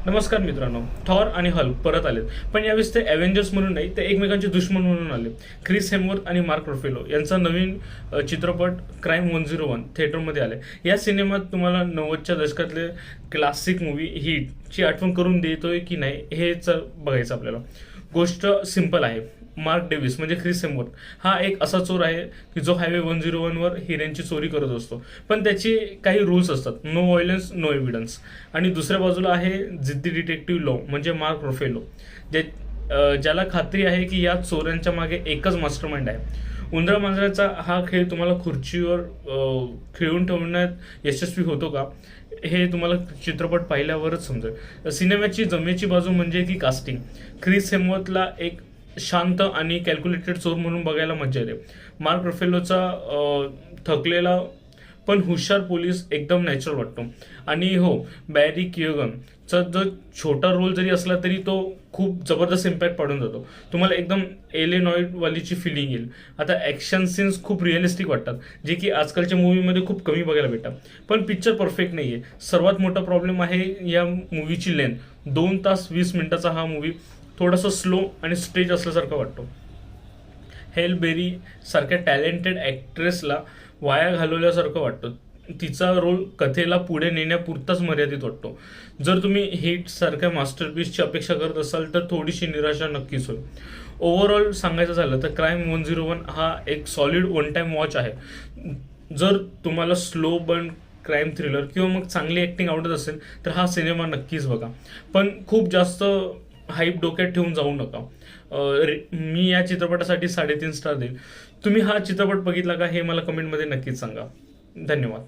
नमस्कार मित्रांनो. थॉर आणि हल्क परत आलेत, पण यावेळेस ते अव्हेंजर्स म्हणून नाही, ते एकमेकांचे दुश्मन म्हणून आले. क्रिस हेमवर्थ आणि मार्क रुफेलो यांचा नवीन चित्रपट क्राईम 101 थिएटरमध्ये आले. या सिनेमात तुम्हाला 90च्या दशकातले क्लासिक मूवी हिटची आठवण करून देतोय की नाही हेच बघायचं आपल्याला. गोष्ट सिंपल आहे. मार्क डेव्हिस म्हणजे क्रिस हेमवर्थ हा एक असा चोर आहे की जो हायवे 101 हिऱ्यांची चोरी करत असतो, पण त्याची काही रूल्स असतात. No violence, no evidence. आणि दुसऱ्या बाजूला आहे जिद्दी डिटेक्टिव्ह लॉ म्हणजे मार्क रुफेलो, जे ज्याला खात्री आहे की या चोऱ्यांच्या मागे एकच मास्टरमाइंड आहे. उंदरा मांजराचा हा खेळ तुम्हाला खुर्चीवर खेळून ठेवण्यात यशस्वी होतो का, हे तुम्हाला चित्रपट पाहिल्यावरच समजेल. सिनेमाची जमेची बाजू म्हणजे की कास्टिंग. क्रिस हेमवर्थला एक शांत आणि कॅल्क्युलेटेड चोर म्हणून बघायला मजा येते. मार्क रफेलोचा थकलेला पण हुशार पोलीस एकदम नॅचरल वाटतो. आणि हो, बॅरी किओगनचा जो छोटा रोल जरी असला तरी तो खूप जबरदस्त इम्पॅक्ट पाडून जातो. तुम्हाला एकदम एलेनॉइड वालीची फिलिंग येईल. आता ॲक्शन सीन्स खूप रिअलिस्टिक वाटतात, जे की आजकालच्या मूवीमध्ये खूप कमी बघायला भेटतात. पण पिक्चर परफेक्ट नाही आहे. सर्वात मोठा प्रॉब्लेम आहे या मूवीची लेंथ. 2 तास 20 मिनिटाचा हा मूवी थोडासा स्लो आणि स्टेज असल्यासारखा वाटतो. हेल बेरी सारख्या टॅलेंटेड ॲक्ट्रेसला वाया घालवल्यासारखं वाटतं. तिचा रोल कथेला पुढे नेण्यापुरताच मर्यादित वाटतो. जर तुम्ही हिट सारख्या मास्टरपीसची अपेक्षा करत असाल तर थोडीशी निराशा नक्कीच होईल. ओव्हरऑल सांगायचं झालं तर क्राईम 101 हा एक सॉलिड वन टाइम वॉच आहे. जर तुम्हाला स्लो बर्न क्राईम थ्रिलर किंवा मग चांगली ॲक्टिंग आवडत असेल तर हा सिनेमा नक्कीच बघा. पण खूप जास्त हाईप डोक्यात ठेवून जाऊ नका. मी या चित्रपटासाठी 3.5 स्टार देईल. तुम्ही हा चित्रपट बघितला का हे मला कमेंटमध्ये नक्कीच सांगा. धन्यवाद.